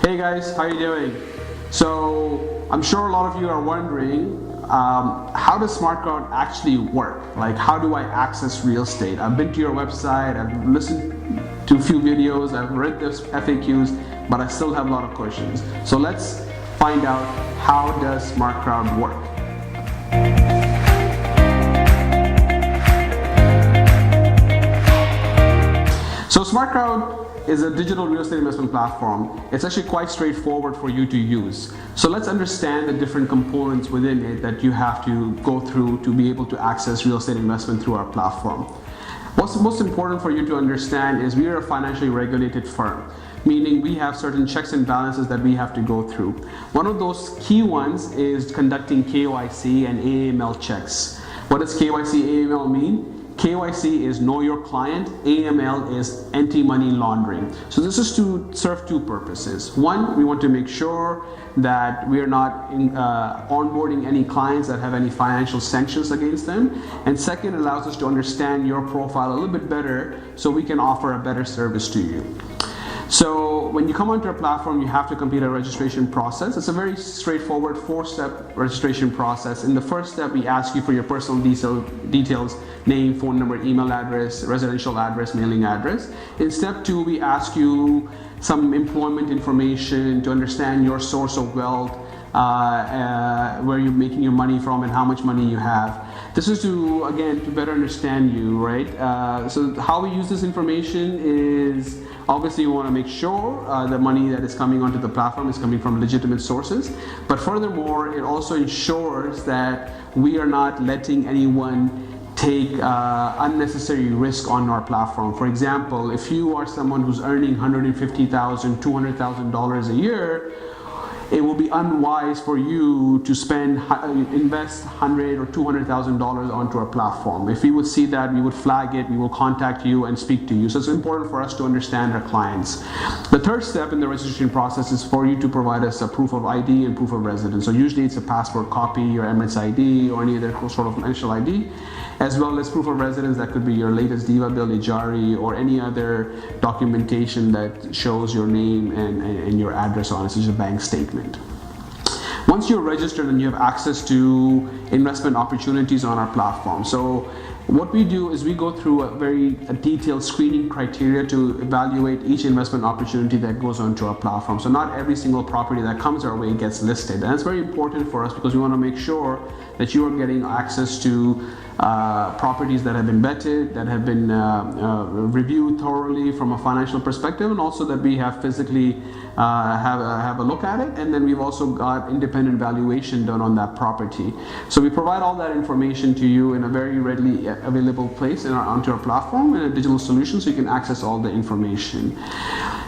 Hey guys, how you doing? So I'm sure a lot of you are wondering, how does SmartCrowd actually work? Like, how do I access real estate? I've been to your website, I've listened to a few videos, I've read the FAQs, but I still have a lot of questions. So let's find out, how does SmartCrowd work? So SmartCrowd is a digital real estate investment platform. It's actually quite straightforward for you to use. So let's understand the different components within it that you have to go through to be able to access real estate investment through our platform. What's most important for you to understand is we are a financially regulated firm, meaning we have certain checks and balances that we have to go through. One of those key ones is conducting KYC and AML checks. What does KYC AML mean? KYC is know your client, AML is anti-money laundering. So this is to serve two purposes. One, we want to make sure that we are not onboarding any clients that have any financial sanctions against them. And second, it allows us to understand your profile a little bit better so we can offer a better service to you. So when you come onto our platform, you have to complete a registration process. It's a very straightforward 4-step registration process. In the first step, we ask you for your personal details, name, phone number, email address, residential address, mailing address. In step 2, we ask you some employment information to understand your source of wealth, where you're making your money from and how much money you have. This is to, again, to better understand you, right? So how we use this information is, obviously we want to make sure the money that is coming onto the platform is coming from legitimate sources. But furthermore, it also ensures that we are not letting anyone take unnecessary risk on our platform. For example, if you are someone who's earning $150,000, $200,000 a year, it will be unwise for you to invest $100,000 or $200,000 onto our platform. If we would see that, we would flag it, we will contact you and speak to you. So it's important for us to understand our clients. The third step in the registration process is for you to provide us a proof of ID and proof of residence. So usually it's a passport copy or Emirates ID or any other sort of financial ID, as well as proof of residence. That could be your latest DIVA bill, Ijari, or any other documentation that shows your name and your address on it, such as a bank statement. Once you're registered, and you have access to investment opportunities on our platform. So what we do is we go through a very detailed screening criteria to evaluate each investment opportunity that goes onto our platform. So not every single property that comes our way gets listed. And that's very important for us because we want to make sure that you are getting access to properties that have been vetted, that have been reviewed thoroughly from a financial perspective, and also that we have physically have a look at it, and then we've also got independent valuation done on that property. So we provide all that information to you in a very readily available place onto our platform in a digital solution, so you can access all the information.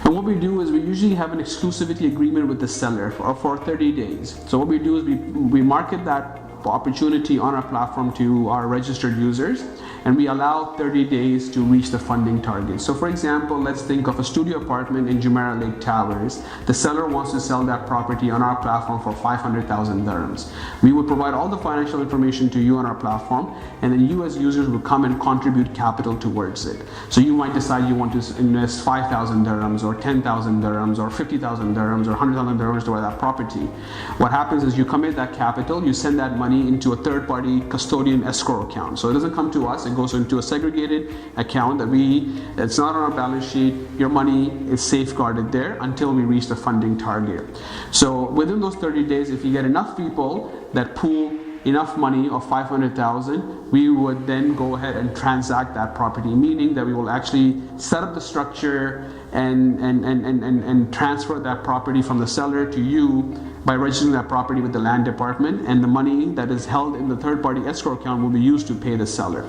And what we do is we usually have an exclusivity agreement with the seller for 30 days. So what we do is we market that opportunity on our platform to our registered users, and we allow 30 days to reach the funding target. So for example, let's think of a studio apartment in Jumeirah Lake Towers. The seller wants to sell that property on our platform for 500,000 dirhams. We would provide all the financial information to you on our platform, and then you as users will come and contribute capital towards it. So you might decide you want to invest 5,000 dirhams or 10,000 dirhams or 50,000 dirhams or 100,000 dirhams to buy that property. What happens is you commit that capital, you send that money into a third-party custodian escrow account. So it doesn't come to us, it goes into a segregated account it's not on our balance sheet. Your money is safeguarded there until we reach the funding target. So within those 30 days, if you get enough people that pool enough money of 500,000, we would then go ahead and transact that property, meaning that we will actually set up the structure and transfer that property from the seller to you by registering that property with the land department, and the money that is held in the third-party escrow account will be used to pay the seller.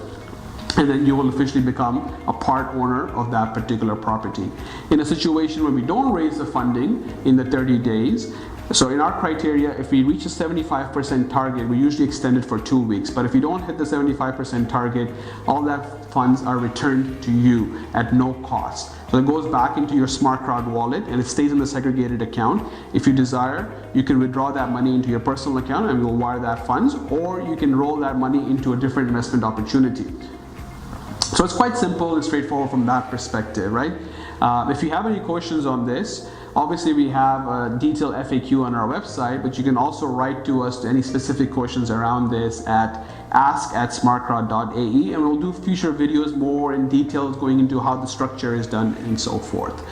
And then you will officially become a part owner of that particular property. In a situation where we don't raise the funding in the 30 days, so in our criteria, if we reach a 75% target, we usually extend it for 2 weeks. But if you don't hit the 75% target, all that funds are returned to you at no cost. So it goes back into your SmartCrowd wallet and it stays in the segregated account. If you desire, you can withdraw that money into your personal account and we'll wire that funds, or you can roll that money into a different investment opportunity. So it's quite simple and straightforward from that perspective, right? If you have any questions on this, Obviously, we have a detailed FAQ on our website, but you can also write to us to any specific questions around this at ask@smartcrowd.ae, and we'll do future videos more in details going into how the structure is done and so forth.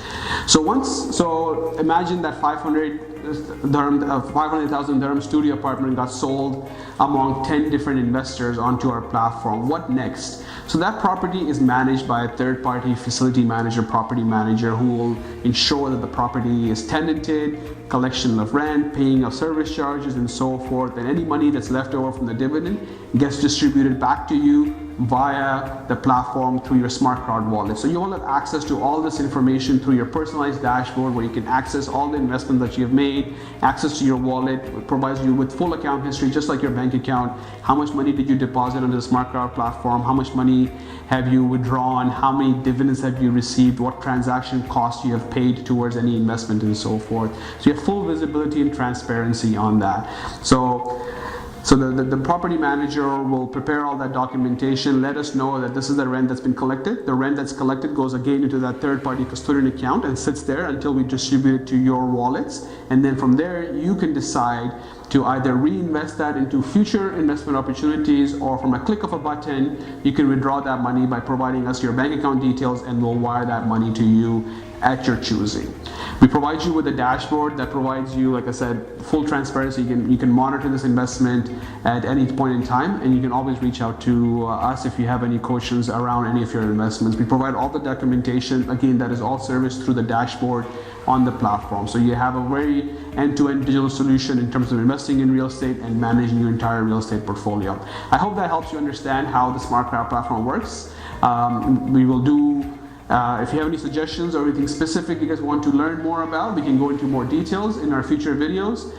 So imagine that 500,000 dirham studio apartment got sold among 10 different investors onto our platform. What next? So that property is managed by a third-party facility manager, property manager, who will ensure that the property is tenanted, collection of rent, paying of service charges, and so forth. And any money that's left over from the dividend gets distributed back to you via the platform through your SmartCrowd wallet. So you will have access to all this information through your personalized dashboard, where you can access all the investments that you have made, access to your wallet. It provides you with full account history, just like your bank account. How much money did you deposit onto the SmartCrowd platform? How much money have you withdrawn? How many dividends have you received? What transaction costs you have paid towards any investment, and so forth. So you have full visibility and transparency on that. So the property manager will prepare all that documentation, let us know that this is the rent that's been collected. The rent that's collected goes again into that third-party custodian account and sits there until we distribute it to your wallets. And then from there, you can decide to either reinvest that into future investment opportunities, or from a click of a button, you can withdraw that money by providing us your bank account details, and we'll wire that money to you at your choosing. We provide you with a dashboard that provides you, like I said, full transparency. You can monitor this investment at any point in time, and you can always reach out to us if you have any questions around any of your investments. We provide all the documentation, again, that is all serviced through the dashboard on the platform. So you have a very end-to-end digital solution in terms of investing in real estate and managing your entire real estate portfolio. I hope that helps you understand how the SmartCrowd platform works. We will do if you have any suggestions or anything specific you guys want to learn more about, we can go into more details in our future videos.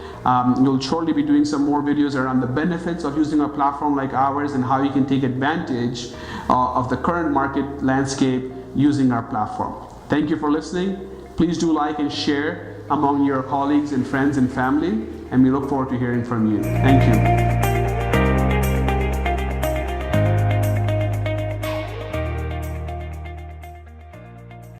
We'll shortly be doing some more videos around the benefits of using a platform like ours and how you can take advantage of the current market landscape using our platform. Thank you for listening. Please do like and share among your colleagues and friends and family, and we look forward to hearing from you. Thank you.